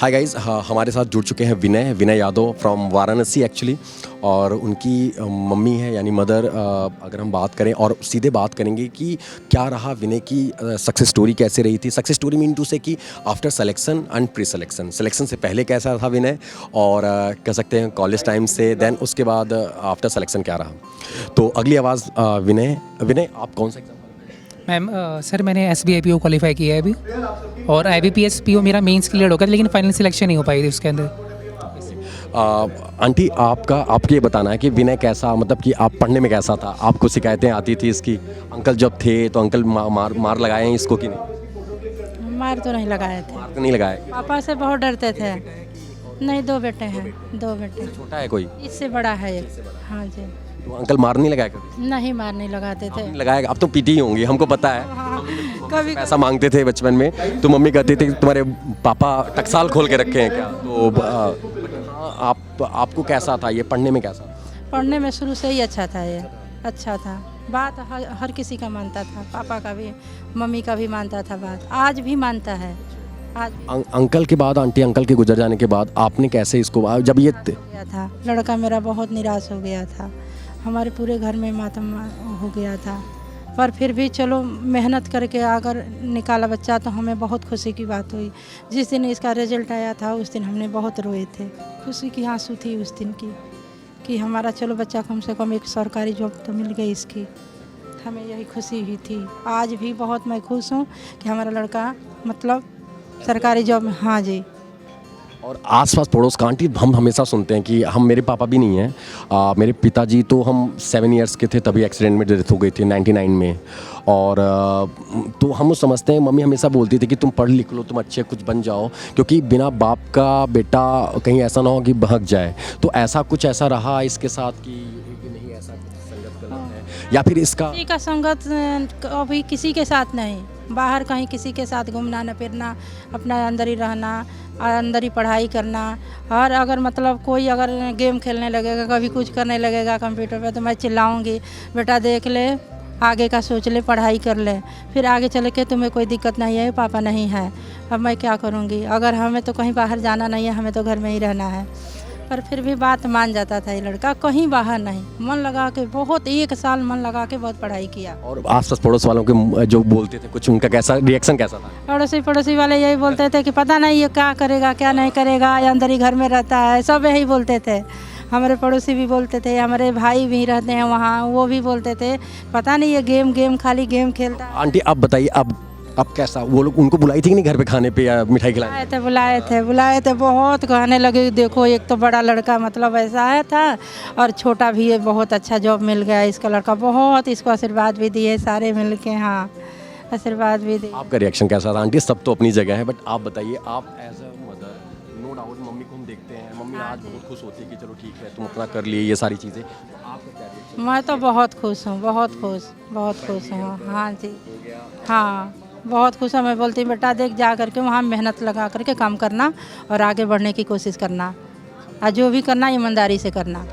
Hi guys, हमारे साथ जुड़ चुके हैं विनय यादव फ्रॉम वाराणसी एक्चुअली। और उनकी मम्मी है यानी मदर, अगर हम बात करें और सीधे बात करेंगे कि क्या रहा विनय की सक्सेस स्टोरी, कैसे रही थी। सक्सेस स्टोरी मीन टू से कि after selection and pre selection से पहले कैसा था विनय, और कह सकते हैं कॉलेज टाइम से, देन उसके बाद आफ्टर सिलेक्शन क्या रहा। तो अगली आवाज़ विनय आप कौन सा एग्जाम? मैम सर मैंने SBI PO क्वालिफाई किया है अभी, और IBPS PO मेरा मेंस क्लियर हो गया था, लेकिन फाइनल सिलेक्शन नहीं हो पाई थी उसके अंदर। आंटी आपको ये बताना है कि विनय कैसा, मतलब कि आप पढ़ने में कैसा था, आपको शिकायतें आती थी इसकी? अंकल जब थे तो अंकल मार लगाए हैं इसको कि नहीं? मार तो नहीं लगाए थे। मार तो नहीं लगाए? पापा से बहुत डरते थे। नहीं, 2 बेटे हैं, 2 बेटे। छोटा है कोई? इससे बड़ा है एक। हाँ जी। तो अंकल मार नहीं लगाए कभी? नहीं, मार नहीं लगाते थे। नहीं लगाया? अब तो पीटी ही होंगी, हमको पता है। हाँ, कभी पैसा मांगते थे बचपन में तो मम्मी कहती थी तुम्हारे पापा टकसाल खोल के रखे हैं क्या? तो आपको कैसा था ये पढ़ने में, कैसा? पढ़ने में शुरू से ही अच्छा था ये। अच्छा था, बात हर किसी का मानता था, पापा का भी, मम्मी का भी मानता था बात, आज भी मानता है। आज अंकल के बाद, आंटी अंकल के गुजर जाने के बाद आपने कैसे इसको, जब ये गया था लड़का मेरा बहुत निराश हो गया था, हमारे पूरे घर में मातम हो गया था, पर फिर भी चलो मेहनत करके अगर निकाला बच्चा तो हमें बहुत खुशी की बात हुई। जिस दिन इसका रिजल्ट आया था उस दिन हमने बहुत रोए थे, खुशी की आंसू थी उस दिन की कि हमारा चलो बच्चा कम से कम एक सरकारी जॉब तो मिल गई इसकी, हमें यही खुशी हुई थी। आज भी बहुत मैं खुश हूँ कि हमारा लड़का मतलब सरकारी जॉब में। हाँ जी। और आसपास पड़ोस का आंटी हम हमेशा सुनते हैं कि हम, मेरे पापा भी नहीं हैं, मेरे पिताजी तो हम 7 इयर्स के थे तभी एक्सीडेंट में डेथ हो गई थी 99 में। और तो हम समझते हैं, मम्मी हमेशा बोलती थी कि तुम पढ़ लिख लो, तुम अच्छे कुछ बन जाओ, क्योंकि बिना बाप का बेटा कहीं ऐसा ना हो कि बहक जाए। तो ऐसा कुछ ऐसा रहा इसके साथ कि नहीं ऐसा संगत गलत है, या फिर इसका किसी का संगत अभी किसी के साथ नहीं, बाहर कहीं किसी के साथ घूमना न फिरना, अपना अंदर ही रहना, अंदर ही पढ़ाई करना। और अगर मतलब कोई अगर गेम खेलने लगेगा, कभी कुछ करने लगेगा कंप्यूटर पे, तो मैं चिल्लाऊंगी बेटा देख ले, आगे का सोच ले, पढ़ाई कर ले, फिर आगे चल के तुम्हें कोई दिक्कत नहीं है, पापा नहीं है, अब मैं क्या करूँगी। अगर हमें तो कहीं बाहर जाना नहीं है, हमें तो घर में ही रहना है। पर फिर भी बात मान जाता था ये लड़का, कहीं बाहर नहीं, मन लगा के बहुत 1 साल मन लगा के बहुत पढ़ाई किया। और आसपास पड़ोस वालों के जो बोलते थे कुछ, उनका कैसा रिएक्शन कैसा था? पड़ोसी वाले यही बोलते थे कि पता नहीं ये क्या करेगा क्या नहीं करेगा, या अंदर ही घर में रहता है, सब यही बोलते थे। हमारे पड़ोसी भी बोलते थे, हमारे भाई भी रहते हैं वहाँ, वो भी बोलते थे पता नहीं ये गेम खाली गेम खेलता है। आंटी आप बताइए, अब कैसा, वो लोग उनको बुलाई थी कि नहीं घर पे खाने पे या मिठाई खिलाने? बुलाए थे बहुत, कहने लगे देखो एक तो बड़ा लड़का मतलब ऐसा है था, और छोटा भी है, बहुत अच्छा जॉब मिल गया इसका लड़का, बहुत इसको आशीर्वाद भी दिए सारे मिल के। हाँ, आशीर्वाद भी दिए। आपका रिएक्शन कैसा था आंटी? सब तो अपनी जगह है, बट आप बताइए, आप as a mother, no doubt mummy को हम देखते हैं, मम्मी आज बहुत खुश होती है कि चलो ठीक है तुम अपना कर लिए ये सारी चीज़ें, तो आपका क्या रिएक्शन? मैं तो बहुत खुश हूँ, बहुत खुश हूँ। हाँ जी, हाँ बहुत खुश है। मैं बोलती हूँ बेटा देख जा करके वहाँ मेहनत लगा करके काम करना और आगे बढ़ने की कोशिश करना, और जो भी करना ईमानदारी से करना,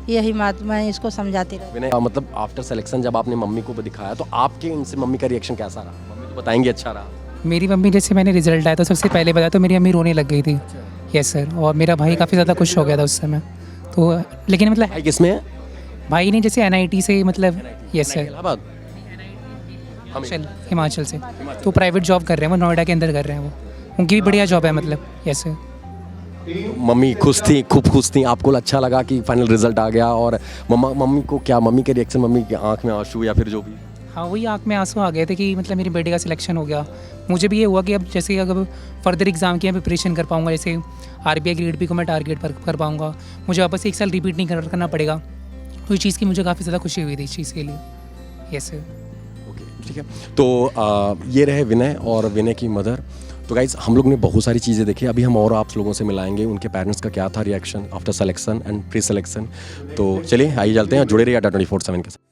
यही बात मैं इसको समझाती रहती। मतलब आफ्टर सिलेक्शन जब आपने मम्मी को दिखाया तो आपके इनसे मम्मी का रिएक्शन कैसा रहा? मम्मी तो बताएंगे अच्छा रहा। मेरी मम्मी जैसे मैंने रिजल्ट आया तो सबसे पहले बताया तो मेरी मम्मी रोने लग गई थी। यस सर, और मेरा भाई काफ़ी ज़्यादा खुश हो गया था उस समय। तो लेकिन मतलब भाई किस में है? भाई ने जैसे NIT से, मतलब यस सर, इलाहाबाद, हिमाचल से, तो प्राइवेट जॉब कर रहे हैं वो, नोएडा के अंदर कर रहे हैं वो, उनकी भी बढ़िया जॉब है मतलब। Yes sir. मम्मी खुश थी, खूब खुश थी, आपको अच्छा लगा कि फाइनल रिजल्ट आ गया? और मम्मी को क्या, मम्मी के रिएक्शन, मम्मी की आंख में आंसू या फिर जो भी? हाँ, वही आंख में आंसू आ गए थे कि मतलब मेरे बेटे का सिलेक्शन हो गया। मुझे भी ये हुआ कि अब जैसे अगर फर्दर एग्ज़ाम की प्रिपरेशन कर पाऊँगा, जैसे RBI ग्रेड भी को मैं टारगेट पर कर पाऊँगा, मुझे वापस 1 साल रिपीट नहीं करना पड़ेगा, तो इस चीज़ की मुझे काफ़ी ज़्यादा खुशी हुई थी इस चीज़ के लिए। Yes sir. ओके, ठीक है। तो ये रहे विनय और विनय की मदर। तो गाइज़ हम लोग ने बहुत सारी चीज़ें देखी, अभी हम और आप लोगों से मिलाएंगे उनके पेरेंट्स का क्या था reaction after selection and pre selection. तो चलिए आइए चलते हैं, जुड़े रहिए 24/7 के साथ।